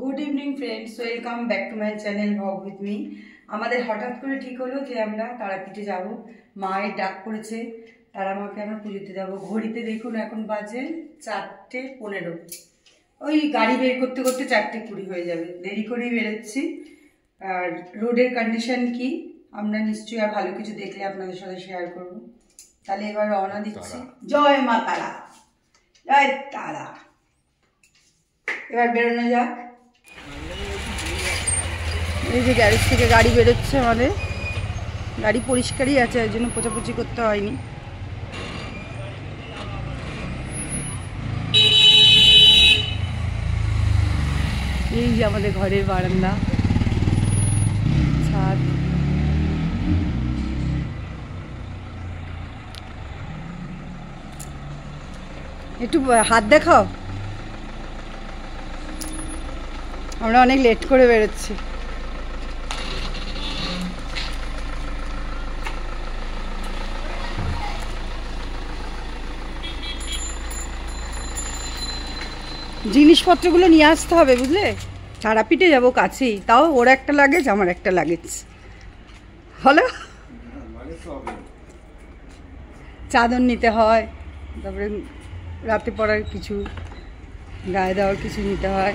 Good evening friends, welcome back to my channel ভগ with me. আমাদের হঠাৎ করে ঠিক হলো যে আমরা তারাপীঠে যাব। মায়ের ডাক পড়েছে, তারা মাকে আমরা পুজোতে যাবো। ঘড়িতে দেখুন এখন বাজে 4:15। ওই গাড়ি বের করতে করতে 4:20 হয়ে যাবে, দেরি করেই বেরোচ্ছি। আর রোডের কন্ডিশন কি আমরা নিশ্চয়ই আর ভালো কিছু দেখলে আপনাদের সাথে শেয়ার করব। তাহলে এবার রওনা দিচ্ছি। জয় মা তারা, জয় তারা। এবার বেরোনো যাক। এই যে গ্যারেজ থেকে গাড়ি বেরোচ্ছে আমাদের, গাড়ি পরিষ্কারই আছে, ওই জন্য পোছাপুছি করতে হয়নি। এই যে আমাদের ঘরের বারান্দা, ছাদ। একটু হাত দেখাও। আমরা অনেক লেট করে বেরোচ্ছি। জিনিসপত্রগুলো নিয়ে আসতে হবে, বুঝলে? তারাপীঠে যাবো কাছেই, তাও ওর একটা লাগেজ আমার একটা লাগেজ। হলো, চাদর নিতে হয়, তারপরে রাতে পরার কিছু, গায়ে দেওয়ার কিছু নিতে হয়।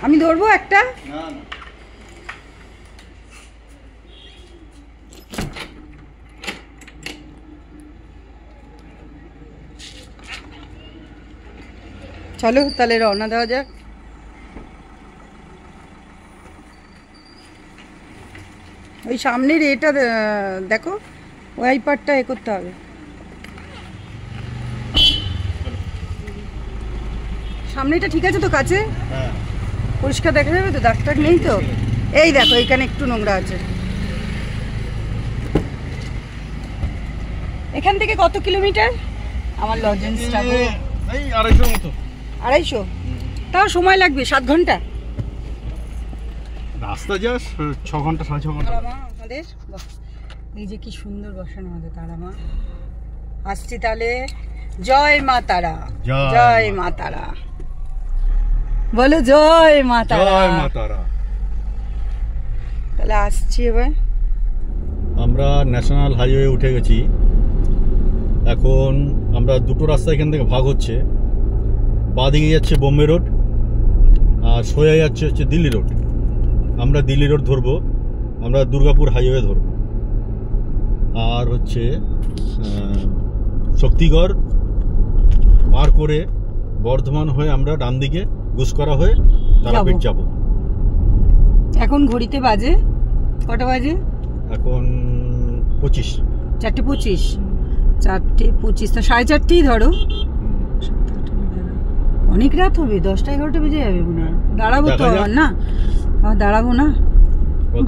আমি ধরবো একটা। চলো তাহলে রওনা দেওয়া যাক। ওই সামনের এটা দেখো, ওই পার্টটা এ করতে হবে। সামনেটা ঠিক আছে তো? কাছে পরিষ্কার দেখা যাবে তো? দাগ টাগ নেই তো? এই দেখো এখানে একটু নোংরা আছে। এখান থেকে কত কিলোমিটার আমার লজেন্সটা? এই 250 মতো। 250? তাও সময় লাগবে 7 ঘন্টা রাস্তা, যা 6 ঘন্টা 6.5 ঘন্টা। আমাদের এই যে কি সুন্দর বসানো আমাদের তারা মা। আসছি তাহলে। জয় মা তারা, জয় মা তারা, বলো জয় মা তারা। জয় মা তারা। তাহলে আসছি এবার। আমরা ন্যাশনাল হাইওয়ে উঠে গেছি। এখন আমরা দুটো রাস্তা এখান থেকে ভাগ হচ্ছে। বাঁদিকে যাচ্ছে বোম্বে রোড, আর সোজা যাচ্ছে হচ্ছে দিল্লি রোড। আমরা দিল্লি রোড ধরবো, আমরা দুর্গাপুর হাইওয়ে ধরবো। আর হচ্ছে শক্তিগড় পার করে বর্ধমান হয়ে আমরা ডান দিকে গুসকরা হয়ে তারাপীঠ যাব। এখন ঘড়িতে বাজে কটা বাজে? এখন 25। 4:25। 4:25 তো 4:30 ধরো। অনেক রাত হবে, 10টা-11টা বেজে যাবে মনে হয়। দাঁড়াবো তো না? দাঁড়াবো না,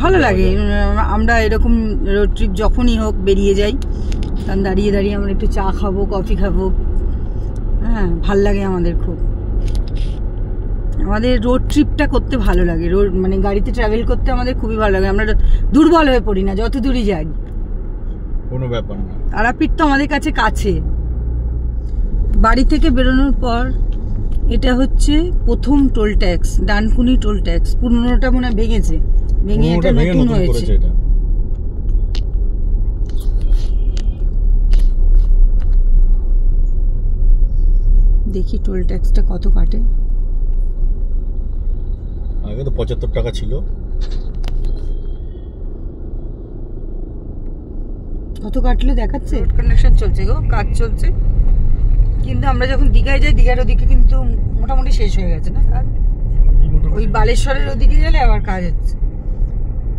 ভালো লাগে। আমরা এরকম রোড ট্রিপ যখনই হোক বেরিয়ে যাই, কারণ দাঁড়িয়ে দাঁড়িয়ে আমরা একটু চা খাবো, কফি খাবো। হ্যাঁ, ভাল লাগে আমাদের খুব। আমাদের রোড ট্রিপটা করতে ভালো লাগে। রোড মানে গাড়িতে ট্রাভেল করতে আমাদের খুবই ভালো লাগে। আমরা দুর্বল হয়ে পড়ি না যত দূরই যাই, কোনো ব্যাপার না। তারাপীঠ তো আমাদের কাছে কাছে। বাড়ি থেকে বেরোনোর পর এটা হচ্ছে প্রথম toll tax, Dankuni toll tax. পুরনোটা মনে হয় ভেঙে এটা নতুন হয়েছে। দেখি টোল ট্যাক্সটা কত কাটে। আগে তো 75 টাকা ছিল। কত কাটলে দেখাচ্ছে? রোড কন্ডিশন চলছে গো, কাজ চলছে। কিন্তু আমরা যখন দীঘায় যাই, দীঘার ওদিকে কিন্তু মোটামুটি শেষ হয়ে গেছে না কাজ। ওই বালেশ্বরের ওদিকে গেলে আবার কাজ হচ্ছে,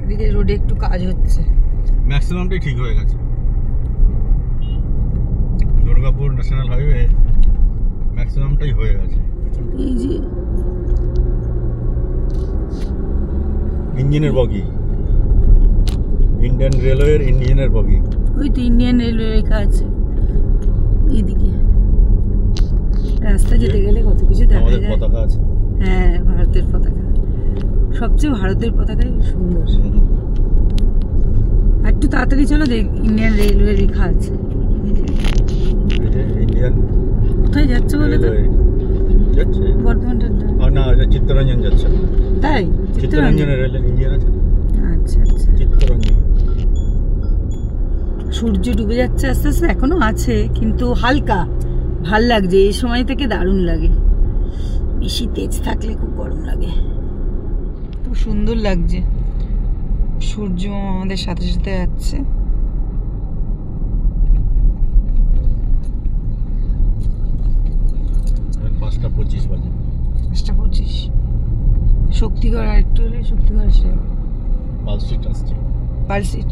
এদিকে রোডে একটু কাজ হচ্ছে। ম্যাক্সিমামটাই ঠিক হয়ে গেছে। দুর্গাপুর ন্যাশনাল হাইওয়ে ম্যাক্সিমামটাই হয়ে গেছে। এই যে ইঞ্জিনের বগি, ইন্ডিয়ান রেলওয়ের ইঞ্জিনের বগি। ওই তো ইন্ডিয়ান রেলওয়ে লেখা আছে এইদিকে। রাস্তা যেতে গেলে কত কিছু দেখা যায়। পতাকা আছে। হ্যাঁ, ভারতের পতাকা। সবচেয়ে ভারতের পতাকাই সুন্দর। একটু তাড়াতাড়ি চলো, দেখ ইন্ডিয়ান রেলওয়ে লেখা আছে। ইন্ডিয়ান কোথায় যাচ্ছে বলে তো? যাচ্ছে বর্ধমান। না, চিত্তরঞ্জন যাচ্ছে। তাই? চিত্তরঞ্জনের রেলের ইঞ্জিন আছে। আচ্ছা আচ্ছা। চিত্তরঞ্জন। সূর্য ডুবে যাচ্ছে আস্তে আস্তে, এখনো আছে কিন্তু হালকা, ভাল লাগছে। এই সময় থেকে দারুণ লাগে, বেশি তেজ থাকলে খুব গরম লাগে। খুব সুন্দর লাগছে, সূর্য আমাদের সাথে সাথে যাচ্ছে। 5:25 বাজে। 5:25। শক্তিগড় আর একটু হলে শক্তিগড় আসে। পালসিট আসছে। Palsit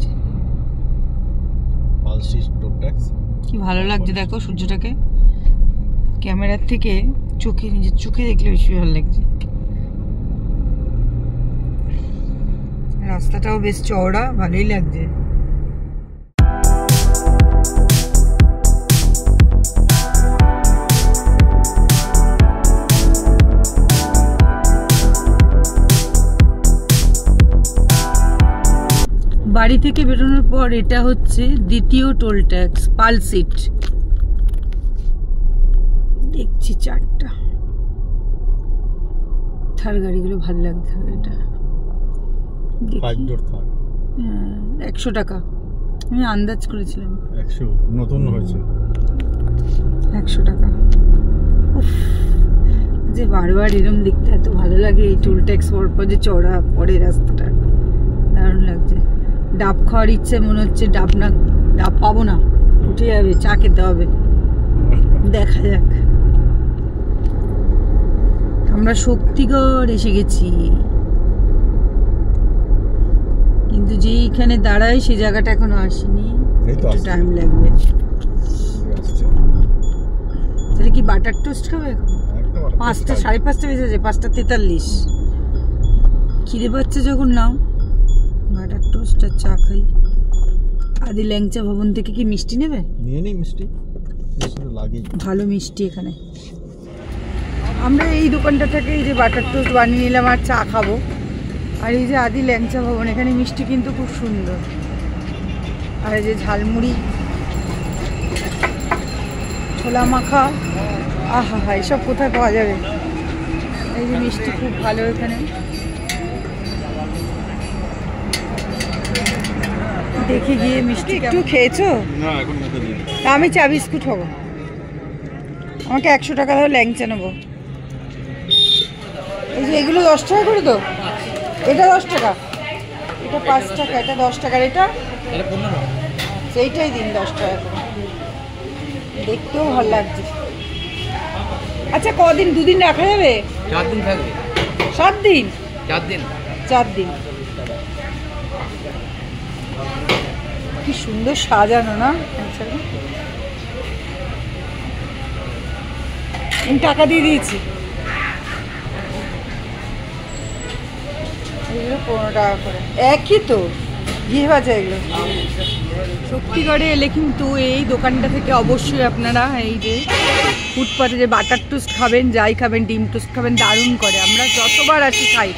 toll tax. কি ভালো লাগছে দেখো সূর্যটাকে, ক্যামেরার থেকে চোখে, নিজের চোখে দেখলে বেশি ভালো লাগছে। রাস্তাটাও বেশ চওড়া, ভালোই লাগছে। বাড়ি থেকে বেরোনোর পর এটা হচ্ছে দ্বিতীয় টোল ট্যাক্স, পালসিট। দেখছি 4টা থার গাড়িগুলো ভালো লাগছে। এটা 100 টাকা, আমি আন্দাজ করেছিলাম 100, নতুন হয়েছে 100 টাকা। যে বারবার এরম দেখতে এত ভালো লাগে, এই টোল ট্যাক্স পর যে চড়া পরে রাস্তাটা দারুণ লাগছে। ডাব খাওয়ার ইচ্ছে, মনে হচ্ছে ডাব পাবো না, উঠে যাবে, চা খেতে হবে, দেখা যাক। আমরা শক্তিগড় এসে গেছি, কিন্তু যেইখানে দাঁড়াই সেই জায়গাটা এখনো আসেনি, একটু টাইম লাগবে। তাহলে কি বাটার টোস্ট খাবে এখন? 5টা 5:30 বেজেছে, 5:43। খিদে পাচ্ছে যখন নাও বাটার টোস্ট আর চা খাই। আদি ল্যাংচা ভবন থেকে কি মিষ্টি নেবে? নিয়ে নেই মিষ্টি, লাগে ভালো মিষ্টি এখানে। আমরা এই দোকানটা থেকে এই যে বাটার টোস্ট বানিয়ে নিলাম আর চা খাবো। আর এই যে আদি ল্যাংচা ভবন, এখানে মিষ্টি কিন্তু খুব সুন্দর। আর এই যে ঝালমুড়ি, ছোলা মাখা, আহা হা, এসব কোথায় পাওয়া যাবে? এই যে মিষ্টি খুব ভালো এখানে। দেখে গিয়ে মিষ্টি একটু খেয়েছো? না, এখন মতো দিই। আমি চা বিস্কুট হবো, আমাকে 100 টাকা দাও, ল্যাংচা নেবো। এই যে এগুলো 10 টাকা করে তো, এটা 10 টাকা, এটা 5 টাকা, এটা 10 টাকার, এটা সেইটাই দিন 10 টাকা করে। দেখতেও ভালো লাগছে। আচ্ছা কদিন, 2 দিন রাখা যাবে? 4 দিন থাকবে। 7 দিন? 4 দিন। 4 দিন। কি সুন্দর সাজানো না? আমি টাকা দিয়ে দিয়েছি। এগুলো 15 টাকা করে, একই তো ঘি ভাজা এগুলো। শক্তিগড়ে এলে কিন্তু এই দোকানটা থেকে অবশ্যই আপনারা এই যে ফুটপাতে যে বাটার টোস্ট খাবেন, যাই খাবেন, ডিম টোস্ট খাবেন, দারুণ করে। আমরা যতবার আসি খাই,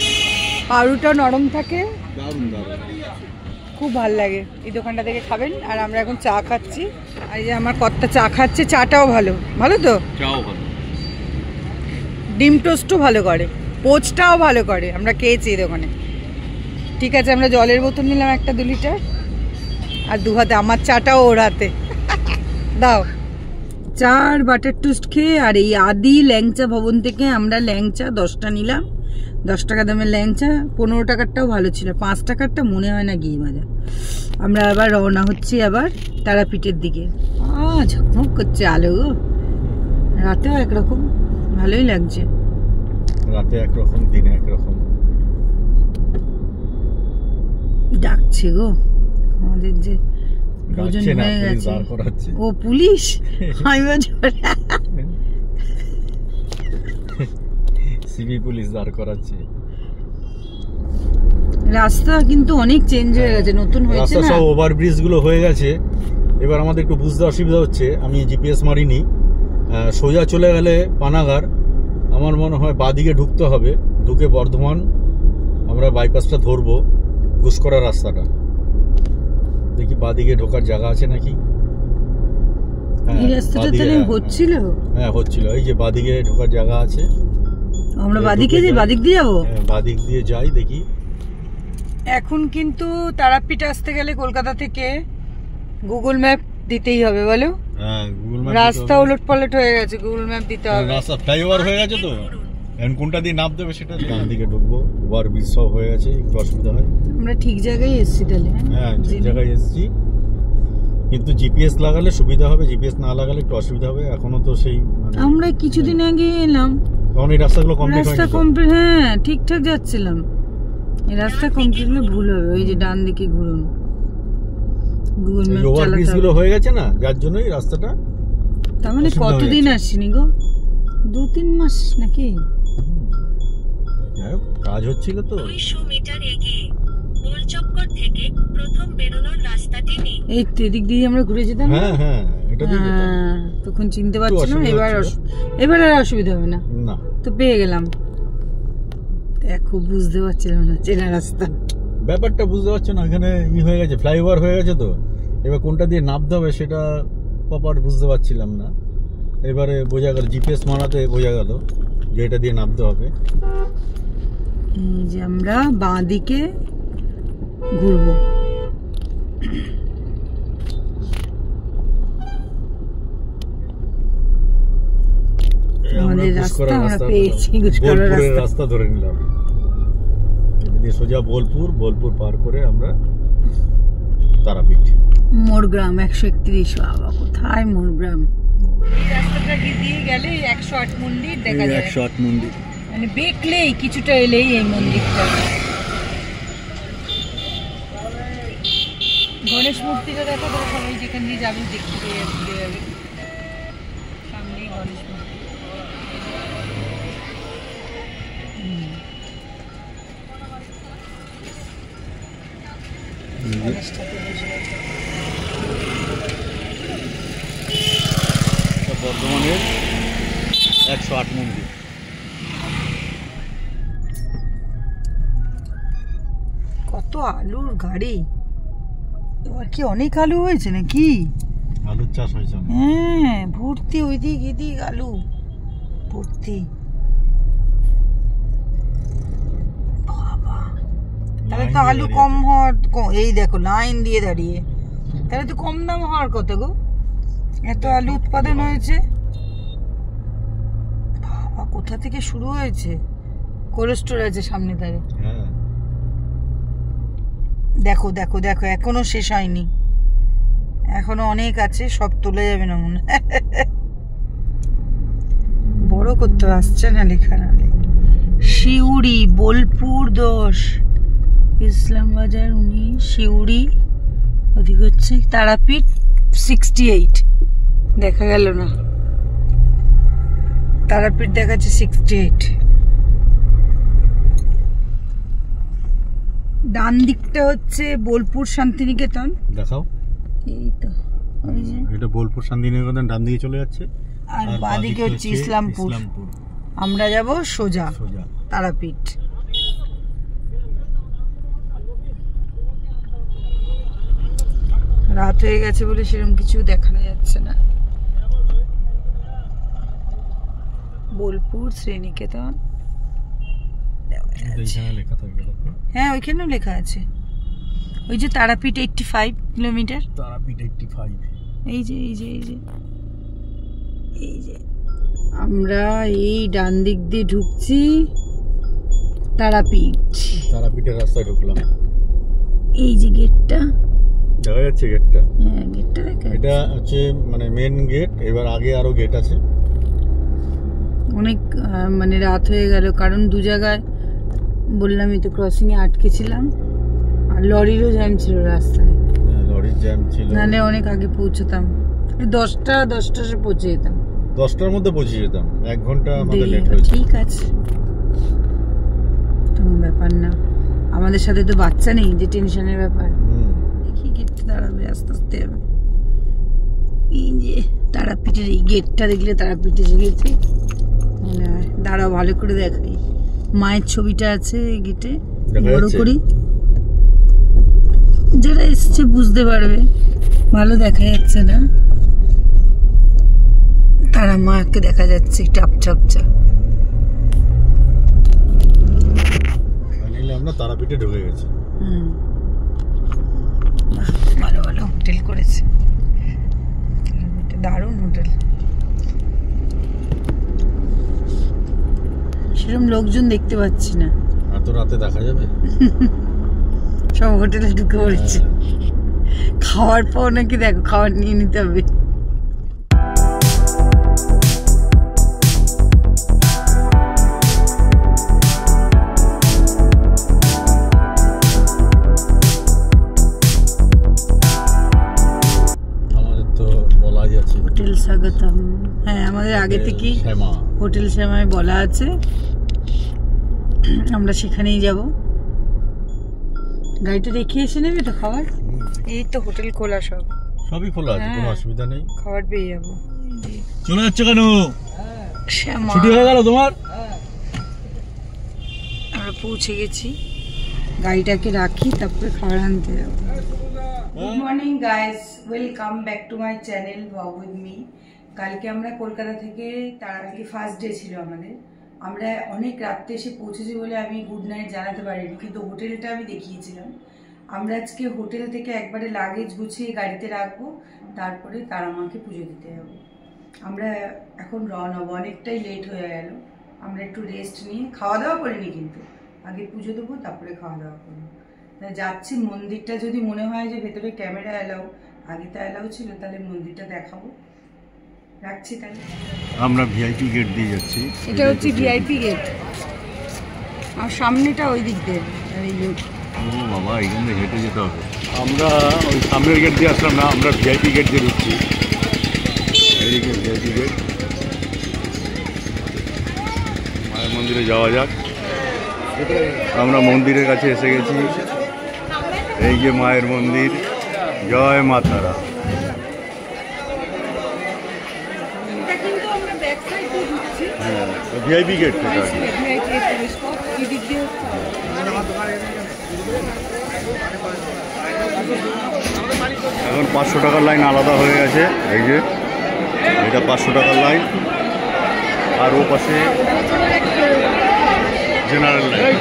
পাউরুটা নরম থাকে, খুব ভাল লাগে। এই দোকানটা থেকে খাবেন। আর আমরা এখন চা খাচ্ছি, আর এই যে আমার কর্তা চা খাচ্ছে, চাটাও ভালো, ভালো তো, চাও ভালো, ডিম টোস্টও ভালো করে, পোচটাও ভালো করে, আমরা খেয়েছি এই দোকানে। ঠিক আছে, আমরা জলের বোতল নিলাম একটা 2 লিটার, আর 2 হাতে আমার চাটাও ওর হাতে দাও। চা আর বাটার টোস্ট খেয়ে আর এই আদি ল্যাংচা ভবন থেকে আমরা ল্যাংচা 10টা নিলাম, 10 টাকা দামের ল্যাংচা। 15 টাকারটাও ভালো ছিল, 5 টাকারটা মনে হয় না ঘি ভাজা। আমরা আবার রওনা হচ্ছি আবার তারাপীঠের দিকে। ঝকমক করছে আলো গো, রাতেও একরকম, ভালোই লাগছে। রাতে একরকম, দিনে একরকম। ডাকছে গো আমাদের, যে ভোজন হয়ে গেছে। ও পুলিশ, আমি সিবি পুলিশ দাঁড় করাচ্ছে। রাস্তা কিন্তু অনেক চেঞ্জ হয়ে গেছে, নতুন হয়েছে রাস্তা, না, সব ওভারব্রিজ গুলো হয়ে গেছে। এবার আমাদের একটু বুঝতে অসুবিধা হচ্ছে। আমি জিপিএস মারিনি, সোজা চলে গেলে পানাগার, আমার মনে হয় বাদিকে ঢুকতে হবে, ঢুকে বর্ধমান আমরা বাইপাসটা ধরবো, ঘুষকরা রাস্তাটা। দেখি বাদিকে ঢোকার জায়গা আছে নাকি। এই রাস্তাটা তাহলে হচ্ছিল? হ্যাঁ হচ্ছিল, এই যে বাদিকে ঢোকার জায়গা আছে, আমরা বাদিকে যাই, বাদিক দিয়ে যাবো, বাদিক দিয়ে যাই দেখি। এখন কিন্তু তারাপীঠ আসতে গেলে কলকাতা থেকে গুগল ম্যাপ দিতেই হবে বলো। হ্যাঁ, গুগল ম্যাপ, রাস্তা উলট পালট হয়ে গেছে, গুগল ম্যাপ দিতে হবে। রাস্তা ফ্লাইওভার হয়ে গেছে তো, এখন কোনটা দিয়ে নাম দেবে সেটা। ডান দিকে ঢুকবো, ওভার ব্রিজ সব হয়ে গেছে, একটু অসুবিধা হয়। আমরা ঠিক জায়গায় এসেছি তাহলে। হ্যাঁ, ঠিক জায়গায় এসেছি, কিন্তু জিপিএস লাগালে সুবিধা হবে, জিপিএস না লাগালে একটু অসুবিধা হবে। এখনো তো সেই আমরা কিছুদিন আগে এলাম, তখন এই রাস্তাগুলো কমপ্লিট হয়নি। রাস্তা কমপ্লিট, হ্যাঁ ঠিকঠাক যাচ্ছিলাম। এই রাস্তা কমপ্লিট হলে ভুল হবে, ওই যে ডান দিকে ঘুরুন, গুগল ম্যাপ ওভার ব্রিজ গুলো হয়ে গেছে না, যার জন্যই রাস্তাটা। তার মানে কতদিন আসছিনি গো? 2-3 মাস নাকি? যাই হোক, কাজ হচ্ছিল তো। 200 মিটার এগিয়ে গোল চক্কর থেকে প্রথম বেরোনোর রাস্তাটি নিন। এই তো এদিক দিয়ে আমরা ঘুরে যেতাম। হ্যাঁ হ্যাঁ, এটা দিয়ে যেতাম। তখন চিনতে পারছিলাম, এবার আর অসুবিধা হবে না। না তো পেয়ে গেলাম। দেখো বুঝতে পারছিলাম না চেনা রাস্তা, ব্যাপারটা বুঝতে পারছো না। এখানে হয়ে গেছে, ফ্লাইওভার হয়ে গেছে তো, এবার কোনটা দিয়ে নামতে হবে সেটা প্রপার বুঝতে পারছিলাম না। এবারে বোঝা গেল, জিপিএস মারাতে বোঝা গেল যে এটা দিয়ে নামতে হবে। এই যে আমরা বাঁ দিকে ঘুরবো। আমাদের রাস্তা আমরা পেয়েছি, বোলপুরের রাস্তা ধরে নিলাম। এটা দিয়ে সোজা বোলপুর, বোলপুর পার করে আমরা তারাপীঠ। মোরগ্রাম 131। বাবা কোথায় মোরগ্রাম! এই রাস্তাটা দিয়ে গেলে 108 মন্দির দেখা যায়। 108 মন্দির মানে দেখলেই কিছুটা এলেই এই মন্দিরটা। গণেশ মূর্তিটা দেখা করে সবাই যেখান দিয়ে যাবে দেখতে পেয়ে যাবে, সামনেই গণেশ মূর্তি। বর্ধমানের 108 মন্দির। কত আলুর গাড়ি! এবার কি অনেক আলু হয়েছে নাকি? আলুর চাষ হয়েছে। হ্যাঁ, ভর্তি ওইদিক এদিক আলু ভর্তি। বাবা, তাহলে তো আলু কম হওয়ার, এই দেখো লাইন দিয়ে দাঁড়িয়ে, তাহলে তো কম দাম হওয়ার কথা গো। এত আলু উৎপাদন হয়েছে। বাবা, কোথা থেকে শুরু হয়েছে? কোল্ড স্টোর আছে সামনে ধারে। হ্যাঁ, দেখো দেখো দেখো, এখনো শেষ হয়নি, এখনো অনেক আছে, সব তোলা যাবে না মনে হয়। বড় করতে আসছে না লেখা, না শিউড়ি বোলপুর 10, ইসলামবাজার 19, শিউড়ি ওদিকে হচ্ছে তারাপীঠ 68। দেখা গেল না, তারাপীঠ দেখাচ্ছে 68। ডান দিকটা হচ্ছে বোলপুর শান্তিনিকেতন। দেখাও, এই তো ওই যে এটা বোলপুর শান্তিনিকেতন ডান দিকে চলে যাচ্ছে, আর বাঁ দিকে হচ্ছে ইসলামপুর। আমরা যাব সোজা তারাপীঠ। রাত হয়ে গেছে বলে সেরকম কিছু দেখানো যাচ্ছে না। বোলপুর শ্রীনিকেতন, হ্যাঁ ওইখানেও লেখা আছে। ওই যে তারাপীঠ 85 কিলোমিটার। তারাপীঠ 85। এই যে এই যে এই যে এই যে আমরা এই ডান দিক দিয়ে ঢুকছি তারাপীঠের রাস্তায় ঢুকলাম। এই যে গেটটা দেখা যাচ্ছে, গেটটা, হ্যাঁ গেটটা দেখা, এটা হচ্ছে মানে মেন গেট। এবার আগে আরো গেট আছে। অনেক মানে রাত হয়ে গেল, কারণ দু জায়গায় বললামই তো ক্রসিং এ আটকে ছিলাম, আর লরিরও জ্যাম ছিল রাস্তায়। লরির জ্যাম ছিল, নাহলে অনেক আগে পৌঁছতাম। 10টায় পৌঁছে যেতাম, 10টার মধ্যে পৌঁছে যেতাম। 1 ঘন্টা আমাদের লেট হয়েছে। ঠিক আছে, কোনো ব্যাপার না। আমাদের সাথে তো বাচ্চা নেই যে টেনশনের ব্যাপার। দেখি গেটটা দাঁড়াবে, আস্তে আস্তে হবে। এই যে তারাপীঠের এই গেটটা দেখলে তারাপীঠে গেছি মনে হয়। দাঁড়াও ভালো করে দেখাই, মায়ের ছবিটা আছে এই গেটে, বড় করি, যারা এসছে বুঝতে পারবে। ভালো দেখা যাচ্ছে না, তারা মাকে দেখা যাচ্ছে টাপচাপচা। তারাপীঠে ঢুকে গেছি। ভালো ভালো হোটেল করেছে, দারুণ হোটেল। সেরকম লোকজন দেখতে পাচ্ছি না, এত রাতে দেখা যাবে? সব হোটেলে ঢুকে পড়েছে। খাওয়ার পর নাকি দেখো খাবার নিয়ে নিতে হবে। আমাদের তো বলা যাচ্ছে হোটেল স্বাগতম, হ্যাঁ আমাদের আগে থেকেই হোটেল শ্যামায় বলা আছে, আমরা সেখানেই যাব। গাড়িটা রেখে এসে নেবে তো খাবার? এই তো হোটেল খোলা, সবই খোলা আছে, কোনো অসুবিধা নেই, খাবার পেয়ে যাবো। চলে যাচ্ছে কেন? শ্যামা ছুটি হয়ে গেল তোমার? আমরা পৌঁছে গেছি, গাড়িটাকে রাখি তারপরে খাবার আনতে যাবো। Good morning guys, welcome back to my channel walk with me. কালকে আমরা কলকাতা থেকে, তার আগে ফার্স্ট ডে ছিল আমাদের, আমরা অনেক রাত্রে এসে পৌঁছেছি বলে আমি গুড নাইট জানাতে পারিনি, কিন্তু হোটেলটা আমি দেখিয়েছিলাম। আমরা আজকে হোটেল থেকে একবারে লাগেজ গুছিয়ে গাড়িতে রাখবো, তারপরে তারা মাকে পুজো দিতে যাবো। আমরা এখন রওনা হবো, অনেকটাই লেট হয়ে গেল। আমরা একটু রেস্ট নিয়ে, খাওয়া দাওয়া করিনি কিন্তু, আগে পুজো দেবো তারপরে খাওয়া দাওয়া করবো। তাই যাচ্ছি, মন্দিরটা যদি মনে হয় যে ভেতরে ক্যামেরা অ্যালাউ, আগে তো অ্যালাউ ছিল, তাহলে মন্দিরটা দেখাবো। রাখছি তাহলে। আমরা ভিআইপি গেট দিয়ে যাচ্ছি। এটা হচ্ছে ভিআইপি গেট, আর সামনেটা ওই দিক দিয়ে। ও বাবা, এখান থেকে হেঁটে যেতে হবে। আমরা ওই সামনের গেট দিয়ে আসলাম না, আমরা ভিআইপি গেট দিয়ে ঢুকছি। এইদিকে ভিআইপি গেট। মায়ের মন্দিরে যাওয়া যাক। আমরা মন্দিরের কাছে এসে গেছি, এই যে মায়ের মন্দির। জয় মা তারা। হ্যাঁ, ভিআইপি গেট থেকে এখন 500 টাকার লাইন আলাদা হয়ে গেছে। এই যে এটা 500 টাকার লাইন, আর ও পাশে জেনারেল লাইন।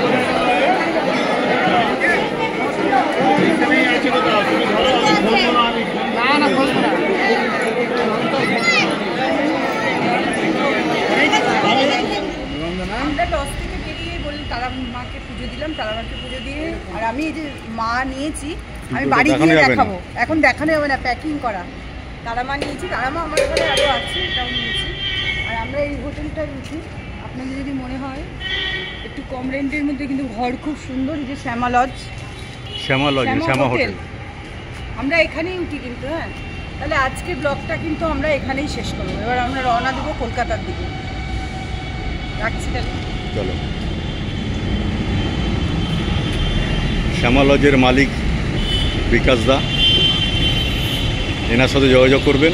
আমরা লস থেকে বেরিয়ে বলি তারা মাকে পুজো দিলাম, তারা মাকে পুজো দিয়ে, আর আমি এই যে মা নিয়েছি, আমি বাড়ি গিয়ে দেখাবো, এখন দেখানো যাবে না, প্যাকিং করা। তারা মা নিয়েছি, তারা মা আমার ঘরে আরও আছে, এটাও নিয়েছি। আর আমরা এই হোটেলটা নিয়েছি, আপনাদের যদি মনে হয় একটু কম রেন্টের মধ্যে, কিন্তু ঘর খুব সুন্দর। এই যে শ্যামা লজ, শ্যামা হোটেল, আমরা এখানেই উঠি কিন্তু। হ্যাঁ, তাহলে আজকে ব্লগটা কিন্তু আমরা এখানেই শেষ করবো। এবার আমরা রওনা দেবো কলকাতার দিকে। রাখছি তাহলে, চলো। শ্যামা লজের মালিক বিকাশ দা, এনার সাথে যোগাযোগ করবেন।